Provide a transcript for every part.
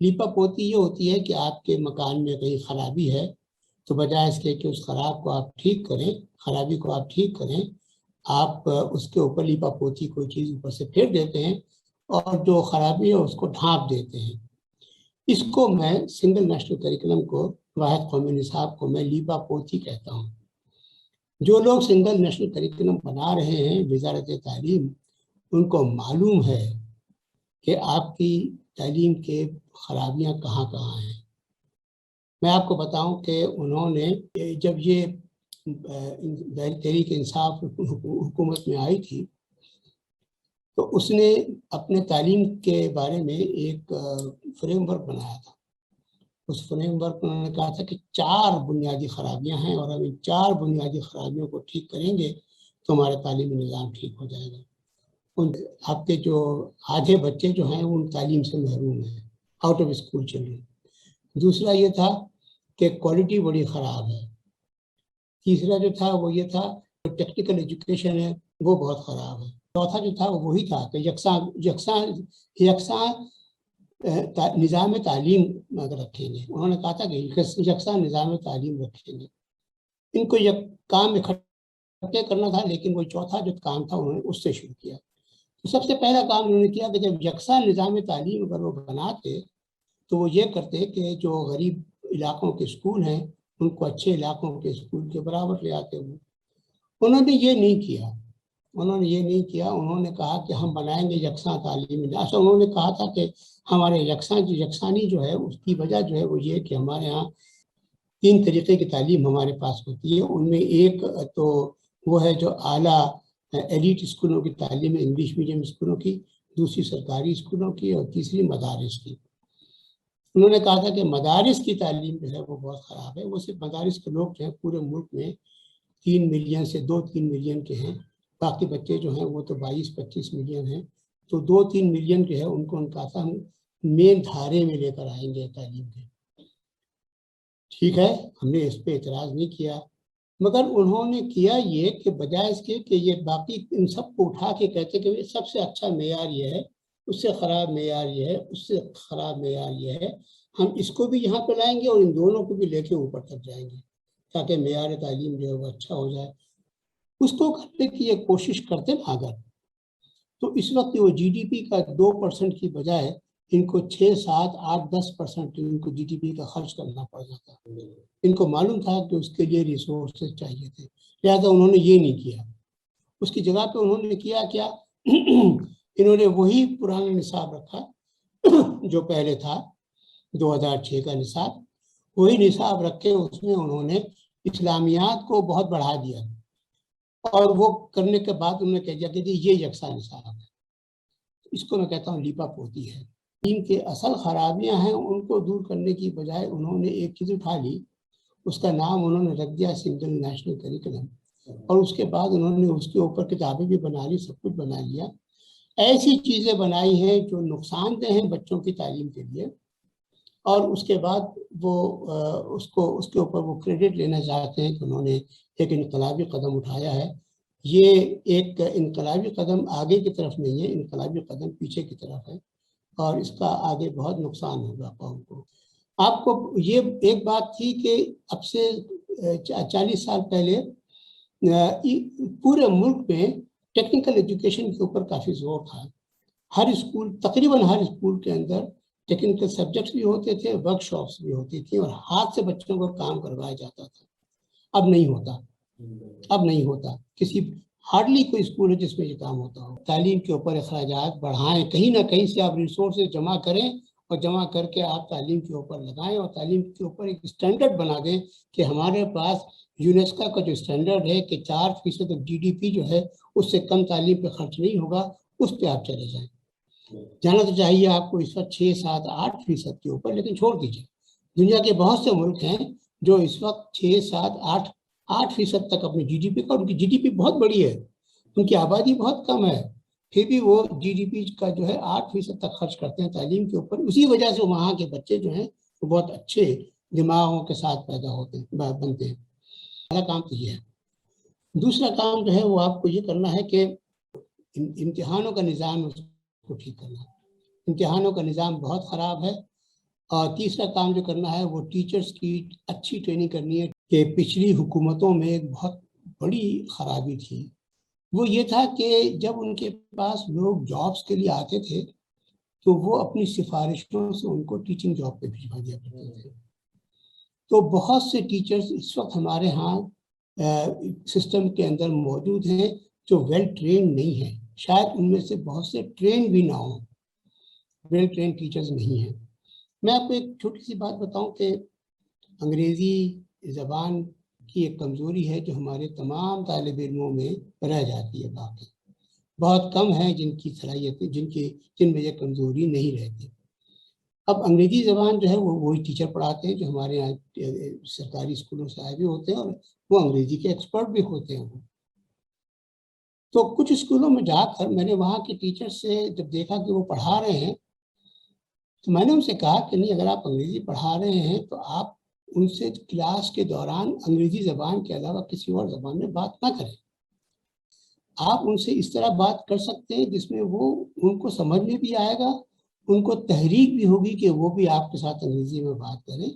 لیپا پوتی یہ ہوتی ہے کہ آپ کے مکان میں کہیں خرابی ہے تو بجائے اس کے کہ اس خراب کو آپ ٹھیک کریں، خرابی کو آپ ٹھیک کریں، آپ اس کے اوپر لیپا پوتی کوئی چیز اوپر سے پھیر دیتے ہیں اور جو خرابی ہے اس کو ڈھانپ دیتے ہیں۔ اس کو میں سنگل نیشنل کریکولم کو، واحد قومی نصاب کو میں لیپا پوتی کہتا ہوں۔ جو لوگ سنگل نیشنل کریکولم بنا رہے ہیں وزارت تعلیم، ان کو معلوم ہے کہ آپ کی تعلیم کے خرابیاں کہاں کہاں ہیں۔ میں آپ کو بتاؤں کہ انہوں نے جب یہ تحریک انصاف حکومت میں آئی تھی تو اس نے اپنے تعلیم کے بارے میں ایک فریم ورک بنایا تھا۔ اس فریم ورک میں انہوں نے کہا تھا کہ 4 بنیادی خرابیاں ہیں اور ہم ان 4 بنیادی خرابیوں کو ٹھیک کریں گے تو ہمارا تعلیمی نظام ٹھیک ہو جائے گا۔ آپ کے جو آدھے بچے جو ہیں ان تعلیم سے محروم ہیں، آؤٹ آف اسکول چلڈرن۔ دوسرا یہ تھا کہ کوالٹی بڑی خراب ہے۔ تیسرا جو تھا وہ یہ تھا کہ ٹیکنیکل ایجوکیشن ہے وہ بہت خراب ہے۔ چوتھا جو تھا وہ وہی تھا کہ یکساں نظام تعلیم اگر رکھیں گے، انہوں نے کہا تھا کہ یکساں نظام تعلیم رکھیں گے۔ ان کو یہ کام اکٹھے کرنا تھا، لیکن وہ چوتھا جو کام تھا انہوں نے اس سے شروع کیا۔ تو سب سے پہلا کام انہوں نے کیا کہ جب یکساں نظام تعلیم اگر وہ بناتے تو وہ یہ کرتے کہ جو غریب علاقوں کے اسکول ہیں ان کو اچھے علاقوں کے اسکول کے برابر لے آتے ہوئے۔ انہوں نے یہ نہیں کیا۔ انہوں نے کہا کہ ہم بنائیں گے یکساں تعلیمی نظام۔ اصل انہوں نے کہا تھا کہ ہمارے یکسانی جو ہے اس کی وجہ جو ہے وہ یہ کہ ہمارے ہاں 3 طریقے کی تعلیم ہمارے پاس ہوتی ہے۔ ان میں ایک تو وہ ہے جو اعلیٰ ایلیٹ اسکولوں کی تعلیم ہے، انگلش میڈیم اسکولوں کی، دوسری سرکاری اسکولوں کی، اور تیسری مدارس کی۔ انہوں نے کہا تھا کہ مدارس کی تعلیم جو ہے وہ بہت خراب ہے۔ وہ صرف مدارس کے لوگ جو ہیں پورے ملک میں 3 ملین سے 2-3 ملین کے ہیں، باقی بچے جو ہیں وہ تو 22-25 ملین ہیں۔ تو 2-3 ملین جو ہے ان کو ان کہا تھا ہم مین دھارے میں لے کر آئیں گے تعلیم کے۔ ٹھیک ہے، ہم نے اس پہ اعتراض نہیں کیا، مگر انہوں نے کیا یہ کہ بجائے اس کے کہ یہ باقی ان سب کو اٹھا کے کہتے کہ سب سے اچھا معیار یہ ہے، اس سے خراب معیار یہ ہے، اس سے خراب معیار یہ ہے، ہم اس کو بھی یہاں پہ لائیں گے اور ان دونوں کو بھی لے کے اوپر تک جائیں گے تاکہ معیار تعلیم جو ہے وہ اچھا ہو جائے۔ اس کو کرنے کی یہ کوشش کرتے نا اگر، تو اس وقت وہ جی ڈی پی کا 2% کی بجائے ان کو 6, 7, 8, 10% ان کو جی ڈی پی کا خرچ کرنا پڑ جاتا۔ ان کو معلوم تھا کہ اس کے لیے ریسورسز چاہیے تھے، لہٰذا انہوں نے یہ نہیں کیا۔ اس کی جگہ پہ انہوں نے کیا انہوں نے وہی پرانا نصاب رکھا جو پہلے تھا 2006 کا نصاب، وہی نصاب رکھ کے اس میں انہوں نے اسلامیات کو بہت بڑھا دیا، اور وہ کرنے کے بعد انہوں نے کہہ دیا کہ یہ یکساں نصاب ہے۔ اس کو میں کہتا ہوں لیپا پوتی ہے۔ ان کے اصل خرابیاں ہیں ان کو دور کرنے کی بجائے انہوں نے ایک چیز اٹھا لی، اس کا نام انہوں نے رکھ دیا سنگل نیشنل کریکولم، اور اس کے بعد انہوں نے اس کے اوپر کتابیں بھی بنا لی، سب کچھ بنا لیا۔ ایسی چیزیں بنائی ہیں جو نقصان دہ ہیں بچوں کی تعلیم کے لیے، اور اس کے بعد وہ اس کے اوپر وہ کریڈٹ لینا چاہتے ہیں کہ انہوں نے ایک انقلابی قدم اٹھایا ہے۔ یہ ایک انقلابی قدم آگے کی طرف نہیں ہے، انقلابی قدم پیچھے کی طرف ہے، اور اس کا آگے بہت نقصان ہوگا قوم کو۔ آپ کو یہ ایک بات تھی کہ اب سے 40 سال پہلے پورے ملک میں ٹیکنیکل ایجوکیشن کے اوپر کافی زور تھا۔ ہر اسکول، تقریباً ہر اسکول کے اندر ٹیکنیکل سبجیکٹس بھی ہوتے تھے، ورک شاپس بھی ہوتی تھیں، اور ہاتھ سے بچوں کو کام کروایا جاتا تھا۔ اب نہیں ہوتا، ہارڈلی کوئی اسکول ہے جس میں یہ کام ہوتا ہو۔ تعلیم کے اوپر اخراجات بڑھائیں، کہیں نہ کہیں سے آپ ریسورسز جمع کریں، اور جمع کر کے آپ تعلیم کے اوپر لگائیں، اور تعلیم کے اوپر ایک اسٹینڈرڈ بنا دیں کہ ہمارے پاس یونیسکو کا جو اسٹینڈرڈ ہے کہ 4% جی ڈی پی جو ہے اس سے کم تعلیم پہ خرچ نہیں ہوگا، اس پہ آپ چلے جائیں۔ جانا تو چاہیے آپ کو اس وقت 6, 7, 8% کے اوپر، لیکن چھوڑ دیجیے۔ دنیا کے بہت سے ملک ہیں جو اس وقت 6, 7, 8% تک اپنے جی ڈی پی کا، ان کی جی ڈی پی بہت بڑی ہے، ان کی آبادی بہت کم ہے، پھر بھی وہ جی ڈی پی کا جو ہے 8% تک خرچ کرتے ہیں تعلیم کے اوپر۔ اسی وجہ سے وہاں کے بچے جو ہیں وہ بہت اچھے دماغوں کے ساتھ پیدا ہوتے ہیں، بنتے ہیں۔ پہلا کام تو یہ ہے۔ دوسرا کام جو ہے وہ آپ کو یہ کرنا ہے کہ امتحانوں کا نظام اس کو ٹھیک کرنا ہے۔ امتحانوں کا نظام بہت خراب ہے، اور تیسرا کام جو کرنا ہے وہ ٹیچرز کی اچھی ٹریننگ کرنی ہے کہ پچھلی حکومتوں میں ایک بہت بڑی خرابی تھی، وہ یہ تھا کہ جب ان کے پاس لوگ جابس کے لیے آتے تھے تو وہ اپنی سفارشوں سے ان کو ٹیچنگ جاب پہ بھجوا دیا کرتے تھے. تو بہت سے ٹیچرز اس وقت ہمارے ہاں سسٹم کے اندر موجود ہیں جو ویل ٹرینڈ نہیں ہیں، شاید ان میں سے بہت سے ٹرین بھی نہ ہوں، ویل ٹرینڈ ٹیچرز نہیں ہیں. میں آپ کو ایک چھوٹی سی بات بتاؤں کہ انگریزی زبان کی ایک کمزوری ہے جو ہمارے تمام طالب علموں میں رہ جاتی ہے، باقی بہت کم ہیں جن کی صلاحیتیں جن میں یہ کمزوری نہیں رہتی. اب انگریزی زبان جو ہے وہ وہی ٹیچر پڑھاتے ہیں جو ہمارے یہاں سرکاری اسکولوں سے آئے بھی ہوتے ہیں اور وہ انگریزی کے ایکسپرٹ بھی ہوتے ہیں. تو کچھ اسکولوں میں جا کر میں نے وہاں کے ٹیچر سے جب دیکھا کہ وہ پڑھا رہے ہیں تو میں نے ان سے کہا کہ نہیں، اگر آپ انگریزی پڑھا رہے ہیں تو آپ ان سے کلاس کے دوران انگریزی زبان کے علاوہ کسی اور زبان میں بات نہ کریں. آپ ان سے اس طرح بات کر سکتے ہیں جس میں وہ ان کو سمجھ میں بھی آئے گا، ان کو تحریک بھی ہوگی کہ وہ بھی آپ کے ساتھ انگریزی میں بات کریں،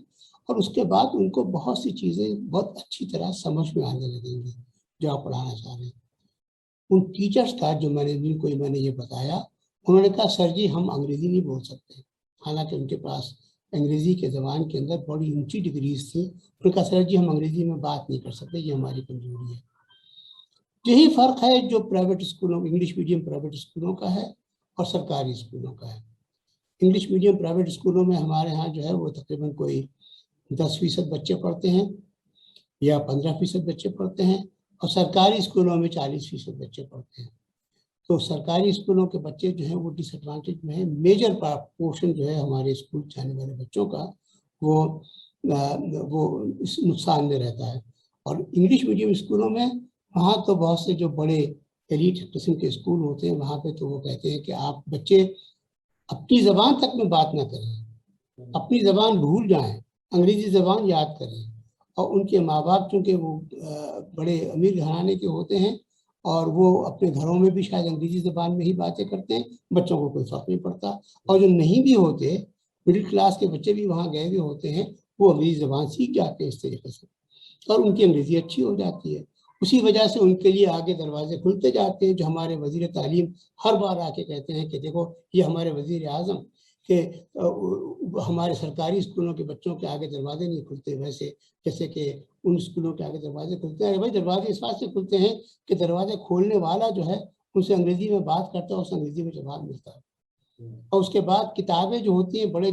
اور اس کے بعد ان کو بہت سی چیزیں بہت اچھی طرح سمجھ میں آنے لگیں گی جو آپ پڑھانا چاہ رہے ہیں. ان ٹیچرز کا جو میں نے یہ بتایا، انہوں نے کہا سر جی ہم انگریزی نہیں بول سکتے، حالانکہ ان کے پاس انگریزی کے زبان کے اندر بڑی اونچی ڈگریز تھیں. انہوں نے کہا سر جی ہم انگریزی میں بات نہیں کر سکتے، یہ ہماری کمزوری ہے. یہی فرق ہے جو پرائیویٹ اسکولوں، انگلش میڈیم پرائیویٹ اسکولوں کا ہے اور سرکاری اسکولوں کا ہے. انگلش میڈیم پرائیویٹ اسکولوں میں ہمارے ہاں جو ہے وہ تقریباً کوئی 10% بچے پڑھتے ہیں یا 15% بچے پڑھتے ہیں، اور سرکاری اسکولوں میں 40% بچے پڑھتے ہیں. تو سرکاری اسکولوں کے بچے جو ہیں وہ ڈس ایڈوانٹیج میں ہیں. میجر پورشن جو ہے ہمارے اسکول جانے والے بچوں کا وہ اس نقصان میں رہتا ہے. اور انگلش میڈیم اسکولوں میں وہاں تو بہت سے جو بڑے ایلیٹ قسم کے اسکول ہوتے ہیں وہاں پہ تو وہ کہتے ہیں کہ آپ بچے اپنی زبان تک میں بات نہ کریں، اپنی زبان بھول جائیں، انگریزی زبان یاد کریں. اور ان کے ماں باپ چونکہ وہ بڑے امیر گھرانے کے ہوتے ہیں اور وہ اپنے گھروں میں بھی شاید انگریزی زبان میں ہی باتیں کرتے ہیں، بچوں کو کوئی فرق نہیں پڑتا. اور جو نہیں بھی ہوتے، مڈل کلاس کے بچے بھی وہاں گئے ہوئے ہوتے ہیں، وہ انگریزی زبان سیکھ جاتے ہیں اس طریقے سے اور ان کی انگریزی اچھی ہو جاتی ہے. اسی وجہ سے ان کے لیے آگے دروازے کھلتے جاتے ہیں. جو ہمارے وزیر تعلیم ہر بار آ کے کہتے ہیں کہ دیکھو یہ ہمارے وزیر اعظم کہ ہمارے سرکاری اسکولوں کے بچوں کے آگے دروازے نہیں کھلتے ویسے جیسے کہ ان اسکولوں کے آگے دروازے کھلتے ہیں. بھائی دروازے اس بات سے کھلتے ہیں کہ دروازے کھولنے والا جو ہے ان سے انگریزی میں بات کرتا ہے، اس انگریزی میں جواب ملتا ہے. اور اس کے بعد کتابیں جو ہوتی ہیں بڑے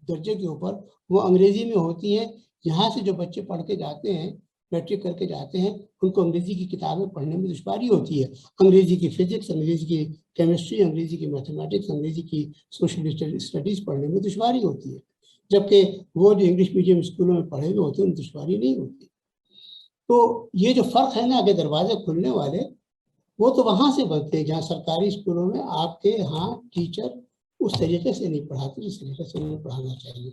درجے کے اوپر وہ انگریزی میں ہوتی ہیں. یہاں سے جو بچے پڑھ کے جاتے ہیں، میٹرک کر کے جاتے ہیں، ان کو انگریزی کی کتابیں پڑھنے میں دشواری ہوتی ہے. انگریزی کی فزکس، انگریزی کی کیمسٹری، انگریزی کی میتھمیٹکس، انگریزی کی سوشل اسٹڈیز پڑھنے میں دشواری ہوتی ہے، جبکہ وہ جو انگلش میڈیم اسکولوں میں پڑھے ہوئے ہوتے ہیں ان دشواری نہیں ہوتی. تو یہ جو فرق ہے نا کہ دروازے کھلنے والے، وہ تو وہاں سے بنتے ہیں جہاں سرکاری اسکولوں میں آپ کے ہاں ٹیچر اس طریقے سے نہیں پڑھاتے جس طریقے سے انہیں پڑھانا چاہیے.